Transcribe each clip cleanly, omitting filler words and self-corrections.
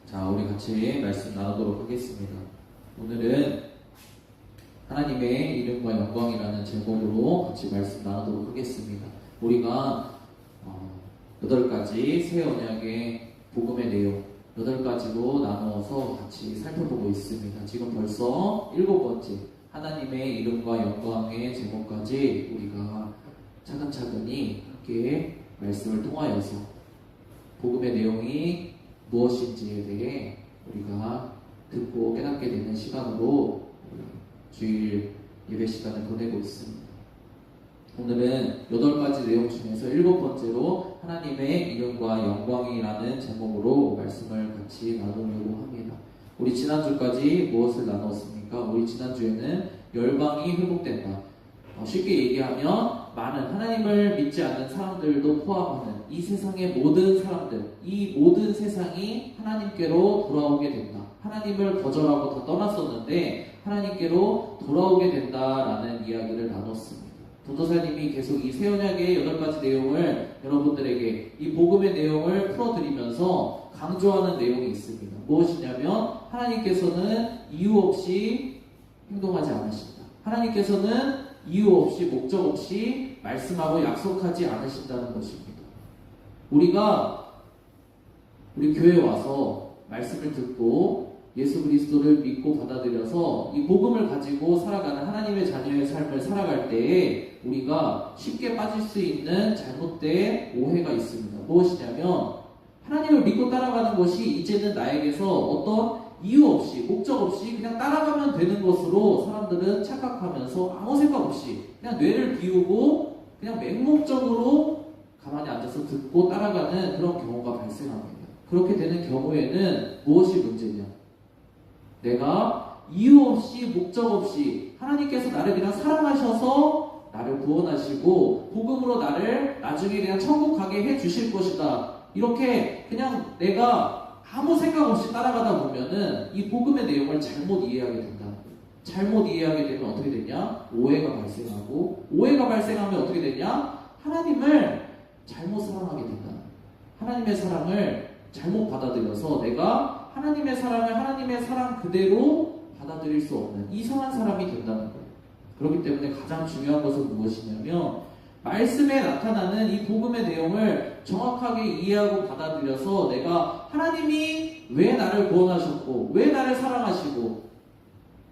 자, 우리 같이 말씀 나누도록 하겠습니다. 오늘은 하나님의 이름과 영광이라는 제목으로 같이 말씀 나누도록 하겠습니다. 우리가 8가지 새 언약의 복음의 내용 8가지로 나누어서 같이 살펴보고 있습니다. 지금 벌써 7번째 하나님의 이름과 영광의 제목까지 우리가 차근차근히 함께 말씀을 통하여서 복음의 내용이 무엇인지에 대해 우리가 듣고 깨닫게 되는 시간으로 주일 예배 시간을 보내고 있습니다. 오늘은 8가지 내용 중에서 7번째로 하나님의 이름과 영광이라는 제목으로 말씀을 같이 나누려고 합니다. 우리 지난주까지 무엇을 나눴습니까? 우리 지난주에는 열방이 회복된다. 쉽게 얘기하면 많은 하나님을 믿지 않는 사람들도 포함하는 이 세상의 모든 사람들, 이 모든 세상이 하나님께로 돌아오게 된다. 하나님을 거절하고 다 떠났었는데 하나님께로 돌아오게 된다라는 이야기를 나눴습니다. 도도사님이 계속 이 새 언약의 8가지 내용을 여러분들에게 이 복음의 내용을 풀어드리면서 강조하는 내용이 있습니다. 무엇이냐면 하나님께서는 이유 없이 행동하지 않으신다. 하나님께서는 이유 없이 목적 없이 말씀하고 약속하지 않으신다는 것입니다. 우리 교회에 와서 말씀을 듣고 예수 그리스도를 믿고 받아들여서 이 복음을 가지고 살아가는 하나님의 자녀의 삶을 살아갈 때에 우리가 쉽게 빠질 수 있는 잘못된 오해가 있습니다. 무엇이냐면 하나님을 믿고 따라가는 것이 이제는 나에게서 어떤 이유 없이 목적 없이 그냥 따라가면 되는 것으로 사람들은 착각하면서 아무 생각 없이 그냥 뇌를 비우고 그냥 맹목적으로 가만히 앉아서 듣고 따라가는 그런 경우가 발생합니다. 그렇게 되는 경우에는 무엇이 문제냐? 내가 이유 없이 목적 없이 하나님께서 나를 그냥 사랑하셔서 나를 구원하시고 복음으로 나를 나중에 그냥 천국 가게 해주실 것이다. 이렇게 그냥 내가 아무 생각 없이 따라가다 보면은 이 복음의 내용을 잘못 이해하게 된다. 잘못 이해하게 되면 어떻게 되냐? 오해가 발생하고, 오해가 발생하면 어떻게 되냐? 하나님을 잘못 사랑하게 된다. 하나님의 사랑을 잘못 받아들여서 내가 하나님의 사랑을 하나님의 사랑 그대로 받아들일 수 없는 이상한 사람이 된다는 거예요. 그렇기 때문에 가장 중요한 것은 무엇이냐면 말씀에 나타나는 이 복음의 내용을 정확하게 이해하고 받아들여서 내가 하나님이 왜 나를 구원하셨고 왜 나를 사랑하시고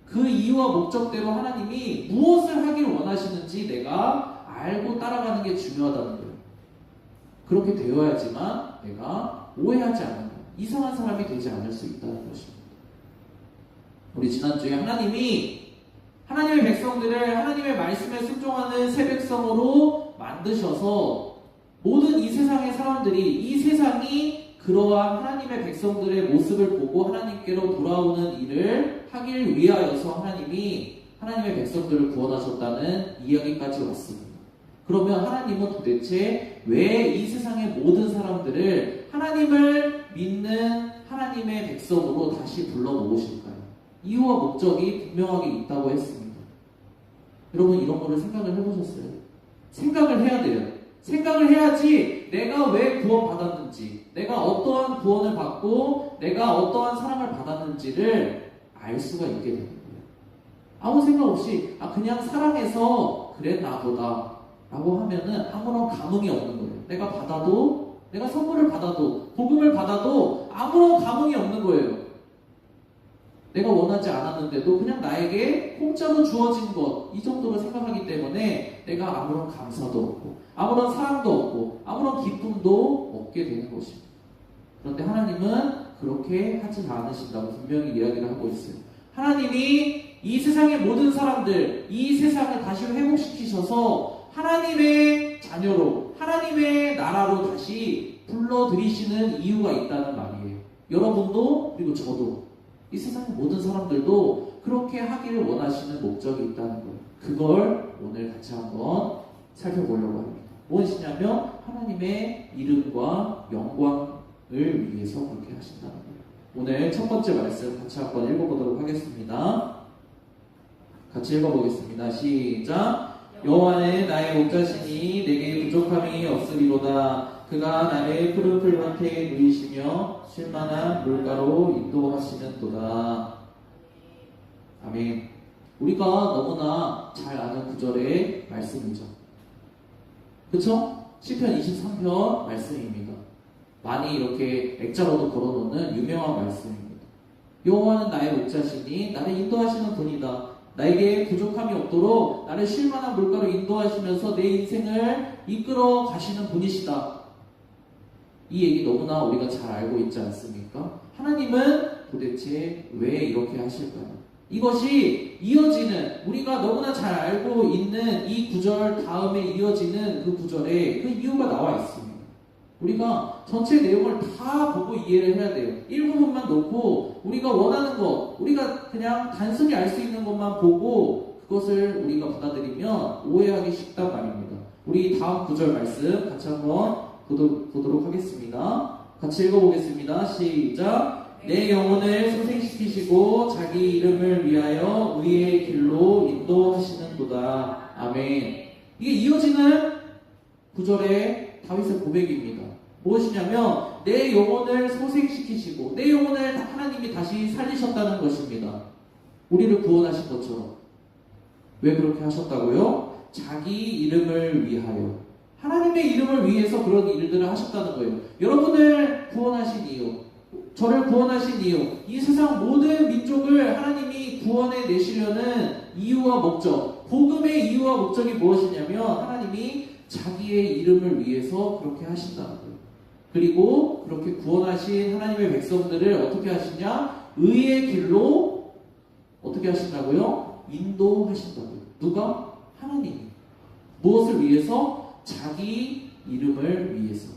그 이유와 목적대로 하나님이 무엇을 하길 원하시는지 내가 알고 따라가는 게 중요하다는 거예요. 그렇게 되어야지만 내가 오해하지 않는 거예요. 이상한 사람이 되지 않을 수 있다는 것입니다. 우리 지난주에 하나님의 백성들을 하나님의 말씀에 순종하는 새 백성으로 만드셔서 모든 이 세상의 사람들이 이 세상이 그러한 하나님의 백성들의 모습을 보고 하나님께로 돌아오는 일을 하길 위하여서 하나님이 하나님의 백성들을 구원하셨다는 이야기까지 왔습니다. 그러면 하나님은 도대체 왜 이 세상의 모든 사람들을 하나님을 믿는 하나님의 백성으로 다시 불러 모으실까요? 이유와 목적이 분명하게 있다고 했습니다. 여러분 이런 거를 생각을 해보셨어요? 생각을 해야 돼요. 생각을 해야지 내가 왜 구원받았는지, 내가 어떠한 구원을 받고 내가 어떠한 사랑을 받았는지를 알 수가 있게 되는 거예요. 아무 생각 없이 그냥 사랑해서 그랬나 보다 라고 하면은 아무런 감흥이 없는 거예요. 내가 선물을 받아도 복음을 받아도 아무런 감흥이 없는 거예요. 내가 원하지 않았는데도 그냥 나에게 공짜로 주어진 것 이 정도로 생각하기 때문에 내가 아무런 감사도 없고 아무런 사랑도 없고 아무런 기쁨도 없게 되는 것입니다. 그런데 하나님은 그렇게 하지 않으신다고 분명히 이야기를 하고 있어요. 하나님이 이 세상의 모든 사람들, 이 세상을 다시 회복시키셔서 하나님의 자녀로, 하나님의 나라로 다시 불러들이시는 이유가 있다는 말이에요. 여러분도 그리고 저도 이 세상의 모든 사람들도 그렇게 하기를 원하시는 목적이 있다는 거예요. 그걸 오늘 같이 한번 살펴보려고 합니다. 무엇이냐면 하나님의 이름과 영광을 위해서 그렇게 하신다는 거예요. 오늘 첫 번째 말씀 같이 한번 읽어보도록 하겠습니다. 같이 읽어보겠습니다. 시작! 여호와는 나의 목자시니 내게 부족함이 없으리로다. 그가 나의 푸른 풀밭에 누이시며 쉴만한 물가로 인도하시는도다. 아멘. 우리가 너무나 잘 아는 구절의 말씀이죠. 그쵸? 시편 23편 말씀입니다. 많이 이렇게 액자로도 걸어놓는 유명한 말씀입니다. 여호와는 나의 목자시니 나를 인도하시는 분이다. 나에게 부족함이 없도록 나를 쉴만한 물가로 인도하시면서 내 인생을 이끌어 가시는 분이시다. 이 얘기 너무나 우리가 잘 알고 있지 않습니까? 하나님은 도대체 왜 이렇게 하실까요? 이것이 이어지는, 우리가 너무나 잘 알고 있는 이 구절 다음에 이어지는 그 구절에 그 이유가 나와 있습니다. 우리가 전체 내용을 다 보고 이해를 해야 돼요. 일부분만 놓고 우리가 원하는 것, 우리가 그냥 단순히 알 수 있는 것만 보고 그것을 우리가 받아들이면 오해하기 쉽단 말입니다. 우리 다음 구절 말씀 같이 한번 보도록 하겠습니다. 같이 읽어보겠습니다. 시작. 내 영혼을 소생시키시고 자기 이름을 위하여 의의 길로 인도하시는도다. 아멘. 이게 이어지는 구절의 다윗의 고백입니다. 무엇이냐면 내 영혼을 소생시키시고, 내 영혼을 하나님이 다시 살리셨다는 것입니다. 우리를 구원하신 것처럼. 왜 그렇게 하셨다고요? 자기 이름을 위하여, 하나님의 이름을 위해서 그런 일들을 하셨다는 거예요. 여러분을 구원하신 이유, 저를 구원하신 이유, 이 세상 모든 민족을 하나님이 구원해 내시려는 이유와 목적, 복음의 이유와 목적이 무엇이냐면 하나님이 자기의 이름을 위해서 그렇게 하신다는 거예요. 그리고 그렇게 구원하신 하나님의 백성들을 어떻게 하시냐? 의의 길로 어떻게 하신다고요? 인도하신다고요. 누가? 하나님이. 무엇을 위해서? 자기 이름을 위해서.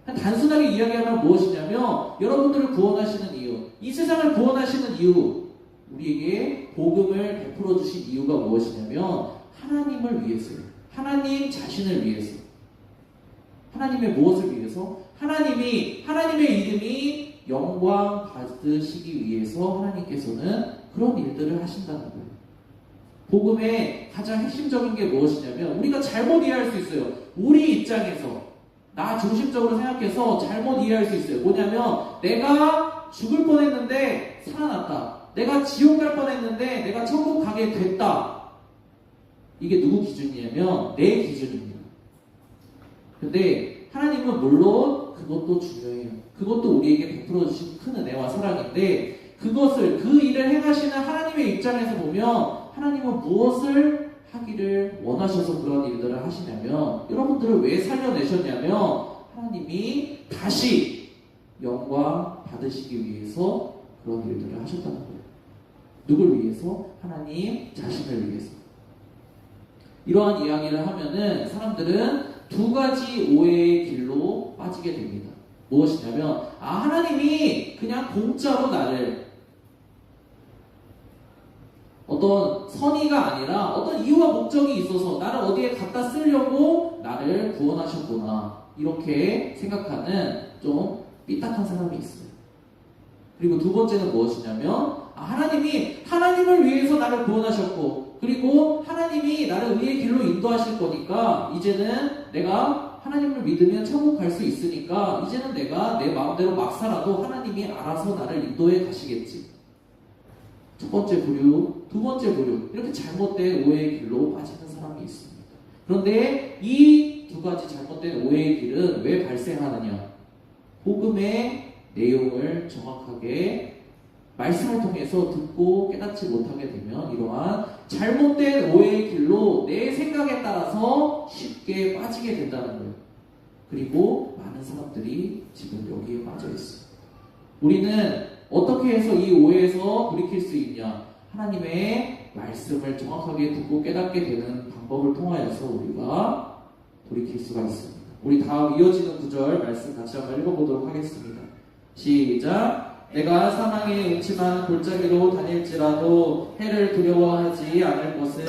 단순하게 이야기하면 무엇이냐면 여러분들을 구원하시는 이유, 이 세상을 구원하시는 이유, 우리에게 복음을 베풀어 주신 이유가 무엇이냐면 하나님을 위해서요. 하나님 자신을 위해서. 하나님의 무엇을 위해서? 하나님의 이름이 영광 받으시기 위해서 하나님께서는 그런 일들을 하신다는 거예요. 복음의 가장 핵심적인 게 무엇이냐면 우리가 잘못 이해할 수 있어요. 우리 입장에서 나 중심적으로 생각해서 잘못 이해할 수 있어요. 뭐냐면 내가 죽을 뻔했는데 살아났다. 내가 지옥 갈 뻔했는데 내가 천국 가게 됐다. 이게 누구 기준이냐면 내 기준입니다. 근데 하나님은 물론 그것도 중요해요. 그것도 우리에게 베풀어 주신 큰 은혜와 사랑인데 그것을, 그 일을 행하시는 하나님의 입장에서 보면 하나님은 무엇을 하기를 원하셔서 그런 일들을 하시냐면, 여러분들을 왜 살려내셨냐면 하나님이 다시 영광 받으시기 위해서 그런 일들을 하셨다는 거예요. 누굴 위해서? 하나님 자신을 위해서. 이러한 이야기를 하면은 사람들은 두 가지 오해의 길로 빠지게 됩니다. 무엇이냐면 하나님이 그냥 공짜로 나를 어떤 선의가 아니라 어떤 이유와 목적이 있어서 나를 어디에 갖다 쓰려고 나를 구원하셨구나, 이렇게 생각하는 좀 삐딱한 사람이 있어요. 그리고 두 번째는 무엇이냐면 하나님이 하나님을 위해서 나를 구원하셨고, 그리고 하나님이 나를 의의 길로 인도하실 거니까 이제는 내가 하나님을 믿으면 천국 갈 수 있으니까 이제는 내가 내 마음대로 막 살아도 하나님이 알아서 나를 인도해 가시겠지. 첫 번째 부류, 두 번째 부류, 이렇게 잘못된 오해의 길로 빠지는 사람이 있습니다. 그런데 이 두 가지 잘못된 오해의 길은 왜 발생하느냐? 복음의 내용을 정확하게 말씀을 통해서 듣고 깨닫지 못하게 되면 이러한 잘못된 오해의 길로 내 생각에 따라서 쉽게 빠지게 된다는 거예요. 그리고 많은 사람들이 지금 여기에 빠져 있어요. 우리는 어떻게 해서 이 오해에서 돌이킬 수 있냐? 하나님의 말씀을 정확하게 듣고 깨닫게 되는 방법을 통하여서 우리가 돌이킬 수가 있습니다. 우리 다음 이어지는 구절 말씀 같이 한번 읽어보도록 하겠습니다. 시작. 내가 사망의 음침한 골짜기로 다닐지라도 해를 두려워하지 않을 것은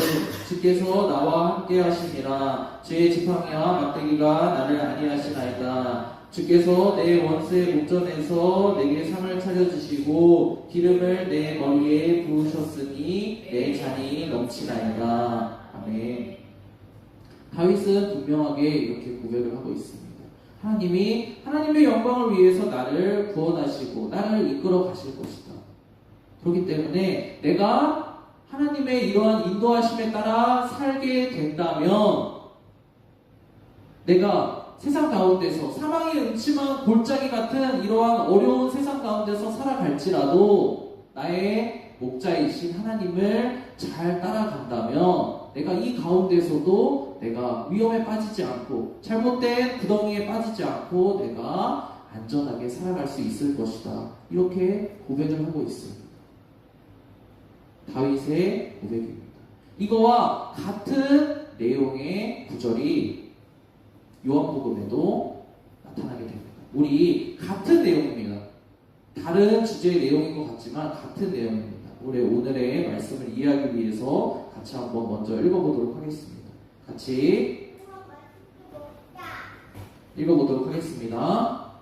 주께서 나와 함께 하시니라. 주의 지팡이와 막대기가 나를 안위하시나이다. 주께서 내 원수의 목전에서 내게 상을 차려주시고 기름을 내 머리에 부으셨으니 내 잔이 넘치나이다. 아멘. 다윗은 분명하게 이렇게 고백을 하고 있습니다. 하나님이 하나님의 영광을 위해서 나를 구원하시고 나를 이끌어 가실 것이다. 그렇기 때문에 내가 하나님의 이러한 인도하심에 따라 살게 된다면 내가 세상 가운데서 사망의 음침한 골짜기 같은 이러한 어려운 세상 가운데서 살아갈지라도 나의 목자이신 하나님을 잘 따라간다면 내가 이 가운데서도 내가 위험에 빠지지 않고 잘못된 구덩이에 빠지지 않고 내가 안전하게 살아갈 수 있을 것이다. 이렇게 고백을 하고 있습니다. 다윗의 고백입니다. 이거와 같은 내용의 구절이 요한복음에도 나타나게 됩니다. 우리 같은 내용입니다. 다른 주제의 내용인 것 같지만 같은 내용입니다. 우리 오늘의 말씀을 이해하기 위해서 같이 한번 먼저 읽어보도록 하겠습니다. 같이 읽어보도록 하겠습니다.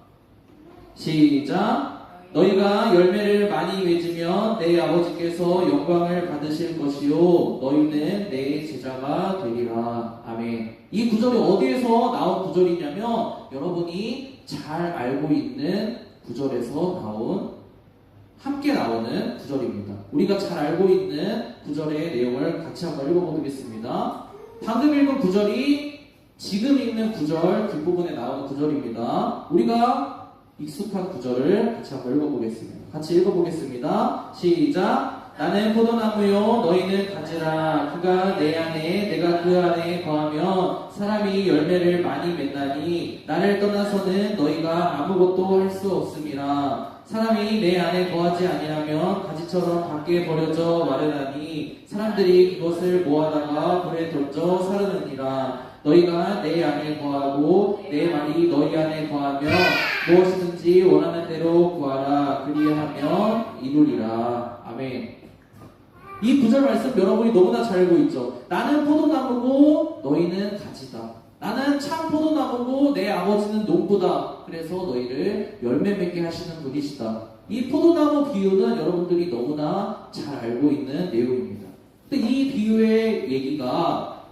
시작. 너희가 열매를 많이 맺으면 내 아버지께서 영광을 받으실 것이요 너희는 내 제자가 되리라. 아멘. 이 구절이 어디에서 나온 구절이냐면 여러분이 잘 알고 있는 구절에서 함께 나오는 구절입니다. 우리가 잘 알고 있는 구절의 내용을 같이 한번 읽어보겠습니다. 방금 읽은 구절이 지금 읽는 구절 뒷부분에 나오는 구절입니다. 우리가 익숙한 구절을 같이 한번 읽어보겠습니다. 같이 읽어보겠습니다. 시작. 나는 포도나무요 너희는 가지라. 그가 내 안에 내가 그 안에 거하면 사람이 열매를 많이 맺나니 나를 떠나서는 너희가 아무것도 할 수 없음이라. 사람이 내 안에 거하지 아니하면 가지처럼 밖에 버려져 마르나니 사람들이 그것을 모아다가 불에 던져 사르느니라. 너희가 내 안에 거하고 내 말이 너희 안에 거하면 무엇이든지 원하는 대로 구하라. 그리하면 이루리라. 아멘. 이 구절 말씀 여러분이 너무나 잘 알고 있죠. 나는 포도나무고 너희는 가지다. 나는 참 포도나무고 내 아버지는 농부다. 그래서 너희를 열매 맺게 하시는 분이시다. 이 포도나무 비유는 여러분들이 너무나 잘 알고 있는 내용입니다. 근데 이 비유의 얘기가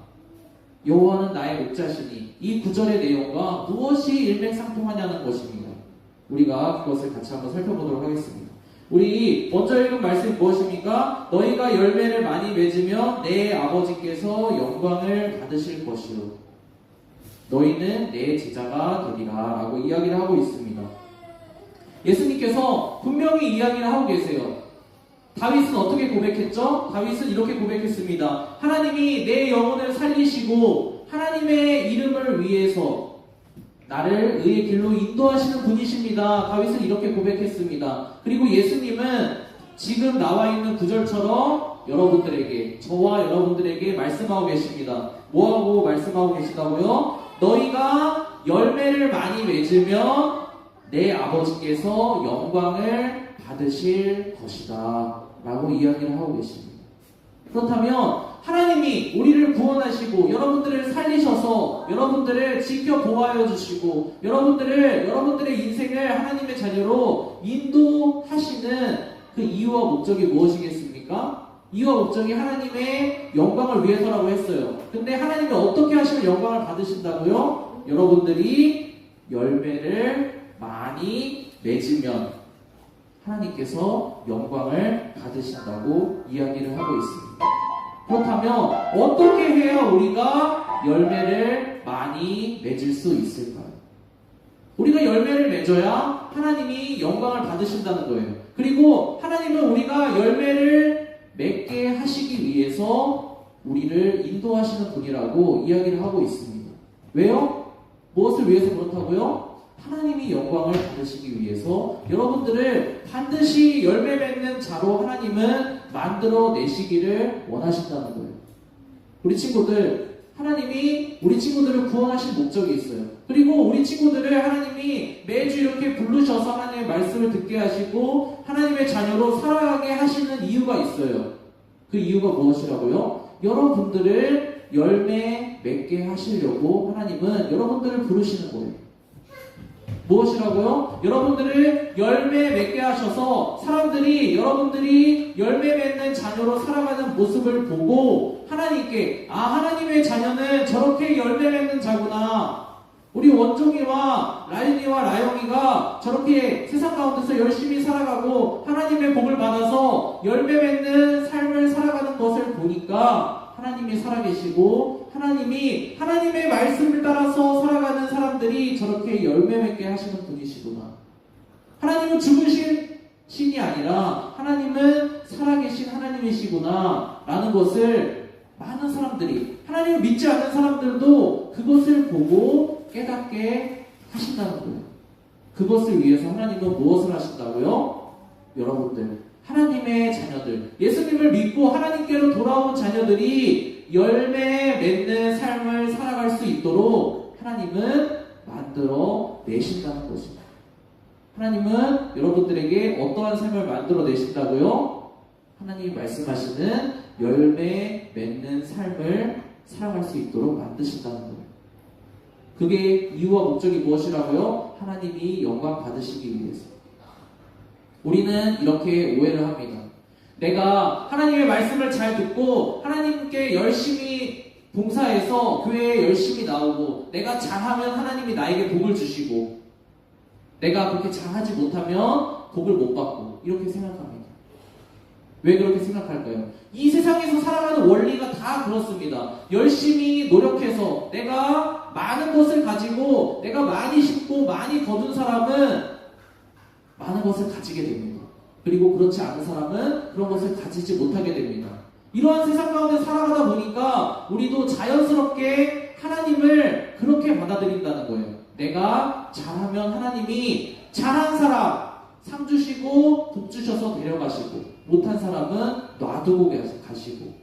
여호와는 나의 목자시니 이 구절의 내용과 무엇이 일맥상통하냐는 것입니다. 우리가 그것을 같이 한번 살펴보도록 하겠습니다. 우리 먼저 읽은 말씀이 무엇입니까? 너희가 열매를 많이 맺으면 내 아버지께서 영광을 받으실 것이요 너희는 내 제자가 되리라 라고 이야기를 하고 있습니다. 예수님께서 분명히 이야기를 하고 계세요. 다윗은 어떻게 고백했죠? 다윗은 이렇게 고백했습니다. 하나님이 내 영혼을 살리시고 하나님의 이름을 위해서 나를 의의 길로 인도하시는 분이십니다. 다윗은 이렇게 고백했습니다. 그리고 예수님은 지금 나와 있는 구절처럼 여러분들에게, 저와 여러분들에게 말씀하고 계십니다. 뭐하고 말씀하고 계시다고요? 너희가 열매를 많이 맺으면 내 아버지께서 영광을 받으실 것이다 라고 이야기를 하고 계십니다. 그렇다면 하나님이 우리를 구원하시고 여러분들을 살리셔서 여러분들을 지켜 보호하여 주시고 여러분들의 인생을 하나님의 자녀로 인도하시는 그 이유와 목적이 무엇이겠습니까? 이유와 목적이 하나님의 영광을 위해서라고 했어요. 근데 하나님이 어떻게 하시면 영광을 받으신다고요? 여러분들이 열매를 많이 맺으면 하나님께서 영광을 받으신다고 이야기를 하고 있습니다. 그렇다면 어떻게 해야 우리가 열매를 많이 맺을 수 있을까요? 우리가 열매를 맺어야 하나님이 영광을 받으신다는 거예요. 그리고 하나님은 우리가 열매를 맺게 하시기 위해서 우리를 인도하시는 분이라고 이야기를 하고 있습니다. 왜요? 무엇을 위해서 그렇다고요? 하나님이 영광을 받으시기 위해서 여러분들을 반드시 열매 맺는 자로 하나님은 만들어 내시기를 원하신다는 거예요. 우리 친구들, 하나님이 우리 친구들을 구원하신 목적이 있어요. 그리고 우리 친구들을 하나님이 매주 이렇게 부르셔서 하나님의 말씀을 듣게 하시고 하나님의 자녀로 살아가게 하시는 이유가 있어요. 그 이유가 무엇이라고요? 여러분들을 열매 맺게 하시려고 하나님은 여러분들을 부르시는 거예요. 무엇이라고요? 여러분들을 열매 맺게 하셔서 사람들이 여러분들이 열매 맺는 자녀로 살아가는 모습을 보고 하나님께 하나님의 자녀는 저렇게 열매 맺는 자구나. 우리 원종이와 라윤이와 라영이가 저렇게 세상 가운데서 열심히 살아가고 하나님의 복을 받아서 열매 맺는 삶을 살아가는 것을 보니까 하나님이 살아계시고 하나님이 하나님의 말씀을 따라서 살아가는 사람들이 저렇게 열매 맺게 하시는 분이시구나. 하나님은 죽으신 신이 아니라 하나님은 살아계신 하나님이시구나 라는 것을 많은 사람들이, 하나님을 믿지 않는 사람들도 그것을 보고 깨닫게 하신다는 거예요. 그것을 위해서 하나님은 무엇을 하신다고요? 여러분들, 하나님의 자녀들, 예수님을 믿고 하나님께로 돌아온 자녀들이 열매 맺는 삶을 살아갈 수 있도록 하나님은 만들어 내신다는 것입니다. 하나님은 여러분들에게 어떠한 삶을 만들어 내신다고요? 하나님이 말씀하시는 열매 맺는 삶을 살아갈 수 있도록 만드신다는 거예요. 그게 이유와 목적이 무엇이라고요? 하나님이 영광 받으시기 위해서. 우리는 이렇게 오해를 합니다. 내가 하나님의 말씀을 잘 듣고 하나님께 열심히 봉사해서 교회에 열심히 나오고 내가 잘하면 하나님이 나에게 복을 주시고 내가 그렇게 잘하지 못하면 복을 못 받고 이렇게 생각합니다. 왜 그렇게 생각할까요? 이 세상에서 살아가는 원리가 다 그렇습니다. 열심히 노력해서 내가 많은 것을 가지고 내가 많이 심고 많이 거둔 사람은 많은 것을 가지게 됩니다. 그리고 그렇지 않은 사람은 그런 것을 가지지 못하게 됩니다. 이러한 세상 가운데 살아가다 보니까 우리도 자연스럽게 하나님을 그렇게 받아들인다는 거예요. 내가 잘하면 하나님이 잘한 사람 상 주시고 복 주셔서 데려가시고 못한 사람은 놔두고 가시고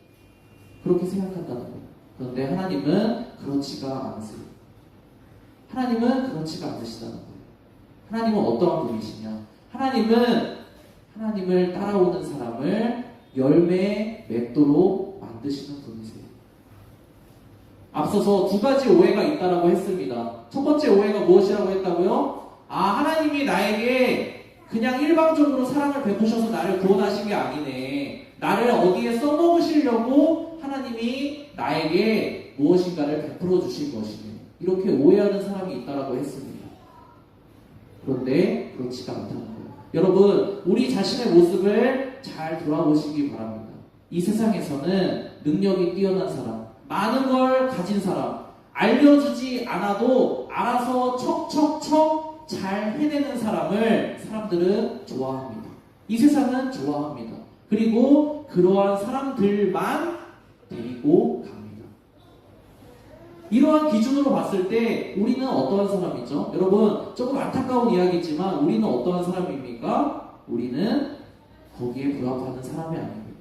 그렇게 생각한다는 거예요. 그런데 하나님은 그렇지가 않으세요. 하나님은 그렇지가 않으시다는 거예요. 하나님은 어떠한 분이시냐? 하나님은 하나님을 따라오는 사람을 열매 맺도록 만드시는 분이세요. 앞서서 두 가지 오해가 있다라고 했습니다. 첫 번째 오해가 무엇이라고 했다고요? 하나님이 나에게 그냥 일방적으로 사랑을 베푸셔서 나를 구원하신 게 아니네. 나를 어디에 써먹으시려고 하나님이 나에게 무엇인가를 베풀어 주신 것이네. 이렇게 오해하는 사람이 있다라고 했습니다. 그런데 그렇지가 않다는 거예요. 여러분, 우리 자신의 모습을 잘 돌아보시기 바랍니다. 이 세상에서는 능력이 뛰어난 사람, 많은 걸 가진 사람, 알려주지 않아도 알아서 척척척 잘 해내는 사람들은 좋아합니다. 이 세상은 좋아합니다. 그리고 그러한 사람들만 데리고 갑니다. 이러한 기준으로 봤을 때 우리는 어떠한 사람이죠? 여러분, 조금 안타까운 이야기지만 우리는 어떠한 사람입니까? 우리는 거기에 부합하는 사람이 아닙니다.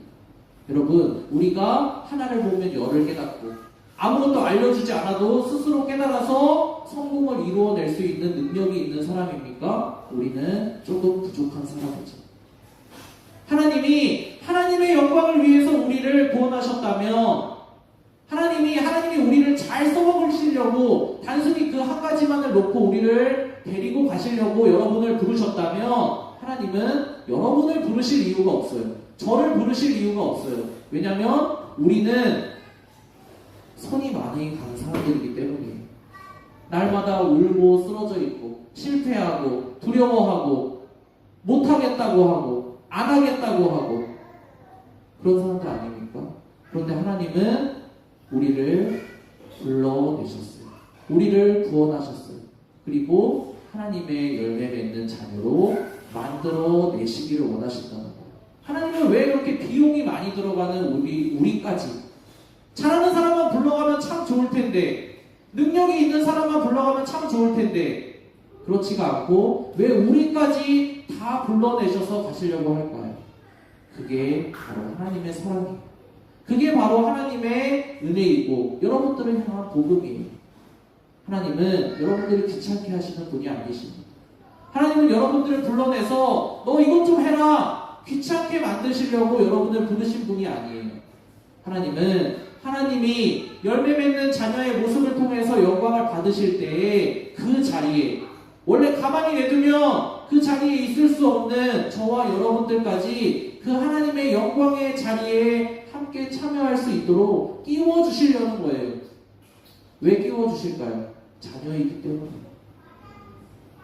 여러분, 우리가 하나를 보면 열을 깨닫고 아무것도 알려주지 않아도 스스로 깨달아서 성공을 이루어낼 수 있는 능력이 있는 사람입니까? 우리는 조금 부족한 사람이죠. 하나님이 하나님의 영광을 위해서 우리를 구원하셨다면 하나님이 우리를 잘 써먹으시려고 단순히 그 한 가지만을 놓고 우리를 데리고 가시려고 여러분을 부르셨다면 하나님은 여러분을 부르실 이유가 없어요. 저를 부르실 이유가 없어요. 왜냐하면 우리는 손이 많이 가는 사람들이기 때문이에요. 날마다 울고 쓰러져 있고 실패하고 두려워하고 못하겠다고 하고 안 하겠다고 하고 그런 사람들 아닙니까? 그런데 하나님은 우리를 불러내셨어요. 우리를 구원하셨어요. 그리고 하나님의 열매 맺는 자녀로 만들어 내시기를 원하신다는 거예요. 하나님은 왜 그렇게 비용이 많이 들어가는 우리까지 잘하는 사람만 불러가면 참 좋을 텐데 능력이 있는 사람만 불러가면 참 좋을 텐데 그렇지가 않고 왜 우리까지 다 불러내셔서 가시려고 할까요? 그게 바로 하나님의 사랑이에요. 그게 바로 하나님의 은혜이고 여러분들을 향한 복음이에요. 하나님은 여러분들을 귀찮게 하시는 분이 아니십니다. 하나님은 여러분들을 불러내서 너 이것 좀 해라 귀찮게 만드시려고 여러분을 부르신 분이 아니에요. 하나님이 열매 맺는 자녀의 모습을 통해서 영광을 받으실 때에 그 자리에 원래 가만히 내두면 그 자리에 있을 수 없는 저와 여러분들까지 그 하나님의 영광의 자리에 함께 참여할 수 있도록 끼워주시려는 거예요. 왜 끼워주실까요? 자녀이기 때문에,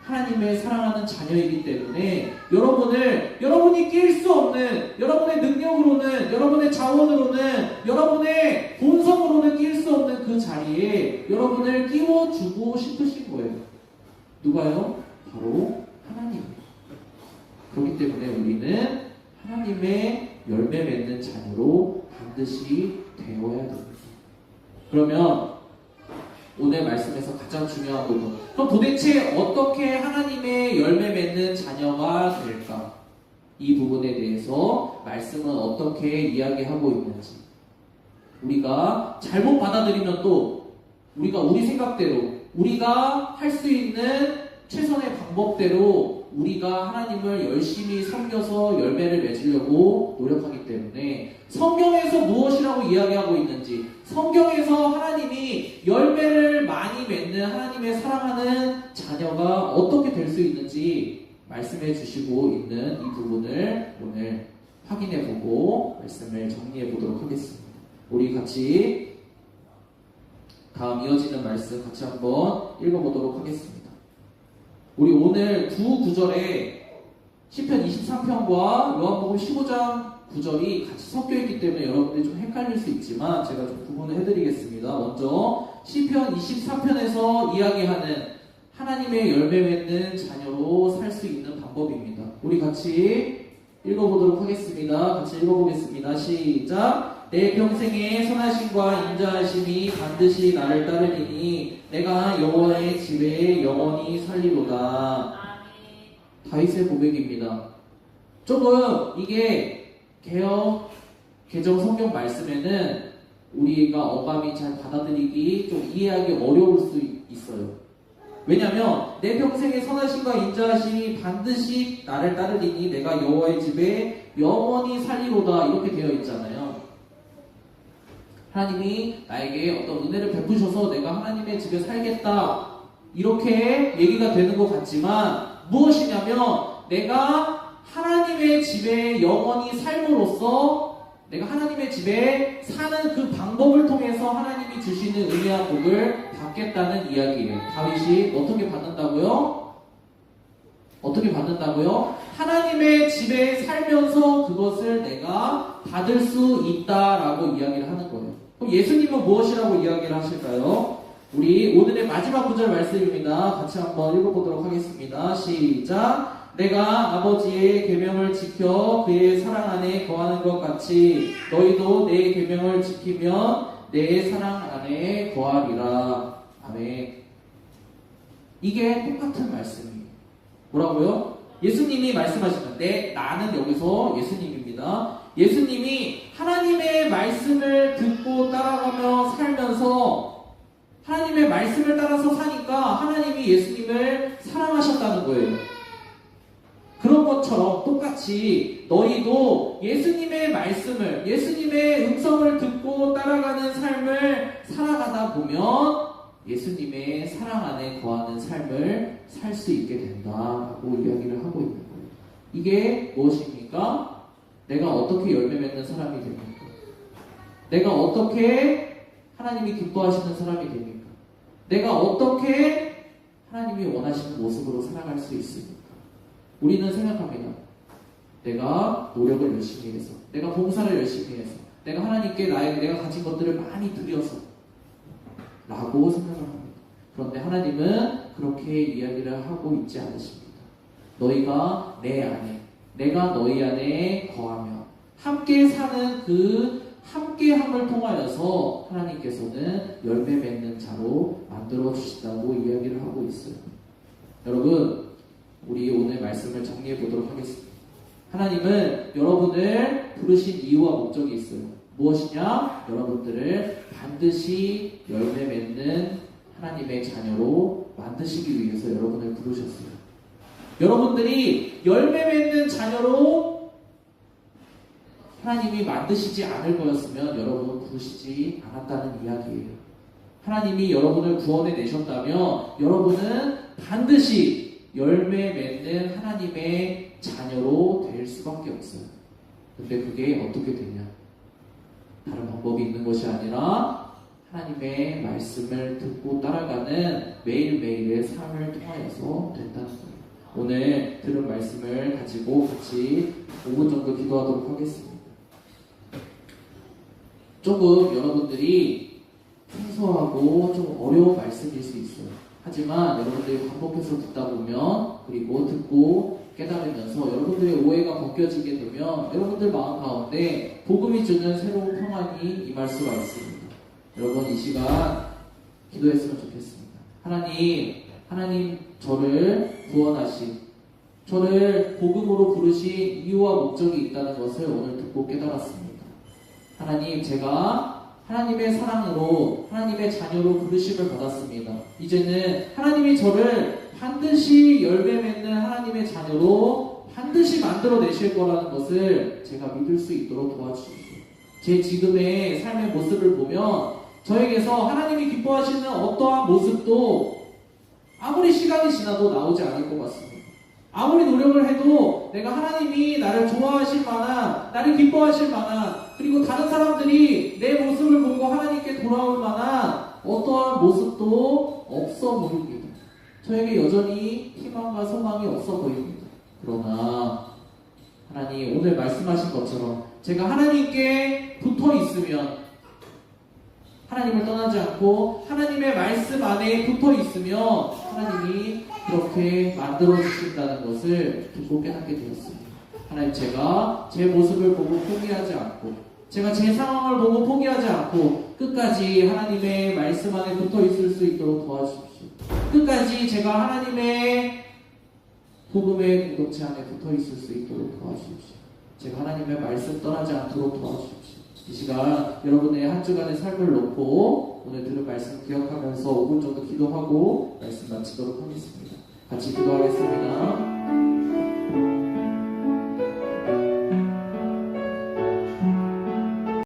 하나님의 사랑하는 자녀이기 때문에 여러분이 낄 수 없는, 여러분의 능력으로는, 여러분의 자원으로는, 여러분의 본성으로는 낄 수 없는 그 자리에 여러분을 끼워주고 싶으신 거예요. 누가요? 바로 하나님. 그렇기 때문에 우리는 하나님의 열매 맺는 자녀로 반드시 되어야 됩니다. 그러면 오늘 말씀에서 가장 중요한 부분, 그럼 도대체 어떻게 하나님의 열매 맺는 자녀가 될까? 이 부분에 대해서 말씀은 어떻게 이야기하고 있는지, 우리가 잘못 받아들이면 또 우리가 우리 생각대로, 우리가 할 수 있는 최선의 방법대로 우리가 하나님을 열심히 섬겨서 열매를 맺으려고 노력하기 때문에, 성경에서 무엇이라고 이야기하고 있는지, 성경에서 하나님이 열매를 많이 맺는 하나님의 사랑하는 자녀가 어떻게 될 수 있는지 말씀해 주시고 있는 이 부분을 오늘 확인해 보고 말씀을 정리해 보도록 하겠습니다. 우리 같이 다음 이어지는 말씀 같이 한번 읽어보도록 하겠습니다. 우리 오늘 두 구절에 시편 23편과 요한복음 15장 9절이 같이 섞여 있기 때문에 여러분들이 좀 헷갈릴 수 있지만 제가 좀 구분을 해드리겠습니다. 먼저 시편 24편에서 이야기하는 하나님의 열매 맺는 자녀로 살 수 있는 방법입니다. 우리 같이 읽어보도록 하겠습니다. 같이 읽어보겠습니다. 시작. 내 평생의 선하심과 인자하심이 반드시 나를 따르리니 내가 여호와의 집에 영원히 살리로다. 다윗의 고백입니다. 조금 이게 개정 성경 말씀에는 우리가 어감이 잘 받아들이기, 좀 이해하기 어려울 수 있어요. 왜냐하면 내 평생의 선하심과 인자하심이 반드시 나를 따르리니 내가 여호와의 집에 영원히 살리로다, 이렇게 되어 있잖아요. 하나님이 나에게 어떤 은혜를 베푸셔서 내가 하나님의 집에 살겠다, 이렇게 얘기가 되는 것 같지만 무엇이냐면, 내가 하나님의 집에 영원히 삶으로써 내가 하나님의 집에 사는 그 방법을 통해서 하나님이 주시는 은혜와 복을 받겠다는 이야기예요. 다윗이 어떻게 받는다고요? 어떻게 받는다고요? 하나님의 집에 살면서 그것을 내가 받을 수 있다라고 이야기를 하는 거예요. 그럼 예수님은 무엇이라고 이야기를 하실까요? 우리 오늘의 마지막 구절 말씀입니다. 같이 한번 읽어보도록 하겠습니다. 시작. 내가 아버지의 계명을 지켜 그의 사랑 안에 거하는 것 같이 너희도 내 계명을 지키면 내 사랑 안에 거하리라. 아멘. 이게 똑같은 말씀이에요. 뭐라고요? 예수님이 말씀하시는데, 나는 여기서 예수님입니다. 예수님이 하나님의 말씀을 듣고 따라가며 살면서 하나님의 말씀을 따라서 사니까 하나님이 예수님을 사랑하셨다는 거예요. 그런 것처럼 똑같이 너희도 예수님의 말씀을, 예수님의 음성을 듣고 따라가는 삶을 살아가다 보면 예수님의 사랑 안에 거하는 삶을 살 수 있게 된다라고 이야기를 하고 있는 거예요. 이게 무엇입니까? 내가 어떻게 열매 맺는 사람이 됩니까? 내가 어떻게 하나님이 기뻐하시는 사람이 됩니까? 내가 어떻게 하나님이 원하시는 모습으로 살아갈 수 있습니까? 우리는 생각합니다. 내가 노력을 열심히 해서, 내가 봉사를 열심히 해서, 내가 하나님께 내가 가진 것들을 많이 드려서 라고 생각을 합니다. 그런데 하나님은 그렇게 이야기를 하고 있지 않으십니다. 너희가 내 안에, 내가 너희 안에 거하며 함께 사는 그 함께함을 통하여서 하나님께서는 열매 맺는 자로 만들어 주신다고 이야기를 하고 있어요. 여러분, 우리 오늘 말씀을 정리해 보도록 하겠습니다. 하나님은 여러분을 부르신 이유와 목적이 있어요. 무엇이냐? 여러분들을 반드시 열매 맺는 하나님의 자녀로 만드시기 위해서 여러분을 부르셨어요. 여러분들이 열매 맺는 자녀로 하나님이 만드시지 않을 거였으면 여러분을 부르시지 않았다는 이야기예요. 하나님이 여러분을 구원해 내셨다면 여러분은 반드시 열매 맺는 하나님의 자녀로 될 수밖에 없어요. 근데 그게 어떻게 되냐? 다른 방법이 있는 것이 아니라 하나님의 말씀을 듣고 따라가는 매일매일의 삶을 통하여서 된다는 거예요. 오늘 들은 말씀을 가지고 같이 5분 정도 기도하도록 하겠습니다. 조금 여러분들이 생소하고 좀 어려운 말씀일 수 있어요. 하지만 여러분들이 반복해서 듣다 보면, 그리고 듣고 깨달으면서 여러분들의 오해가 벗겨지게 되면 여러분들 마음 가운데 복음이 주는 새로운 평안이 임할 수가 있습니다. 여러분, 이 시간 기도했으면 좋겠습니다. 하나님 저를 구원하신, 저를 복음으로 부르신 이유와 목적이 있다는 것을 오늘 듣고 깨달았습니다. 하나님, 제가 하나님의 사랑으로 하나님의 자녀로 부르심을 받았습니다. 이제는 하나님이 저를 반드시 열매 맺는 하나님의 자녀로 반드시 만들어내실 거라는 것을 제가 믿을 수 있도록 도와주십시오. 제 지금의 삶의 모습을 보면 저에게서 하나님이 기뻐하시는 어떠한 모습도 아무리 시간이 지나도 나오지 않을 것 같습니다. 아무리 노력을 해도 내가 하나님이 나를 좋아하실 만한, 나를 기뻐하실 만한, 그리고 다른 사람들이 내 모습을 보고 하나님께 돌아올 만한 어떠한 모습도 없어 보입니다. 저에게 여전히 희망과 소망이 없어 보입니다. 그러나 하나님, 오늘 말씀하신 것처럼 제가 하나님께 붙어 있으면, 하나님을 떠나지 않고 하나님의 말씀 안에 붙어 있으면 하나님이 그렇게 만들어 주신다는 것을 듣고 깨닫게 되었습니다. 하나님, 제가 제 모습을 보고 포기하지 않고, 제가 제 상황을 보고 포기하지 않고 끝까지 하나님의 말씀 안에 붙어 있을 수 있도록 도와주십시오. 끝까지 제가 하나님의 복음의 공동체 안에 붙어 있을 수 있도록 도와주십시오. 제가 하나님의 말씀 떠나지 않도록 도와주십시오. 이 시간 여러분의 한 주간의 삶을 놓고 오늘 들은 말씀 기억하면서 5분 정도 기도하고 말씀 마치도록 하겠습니다. 같이 기도하겠습니다.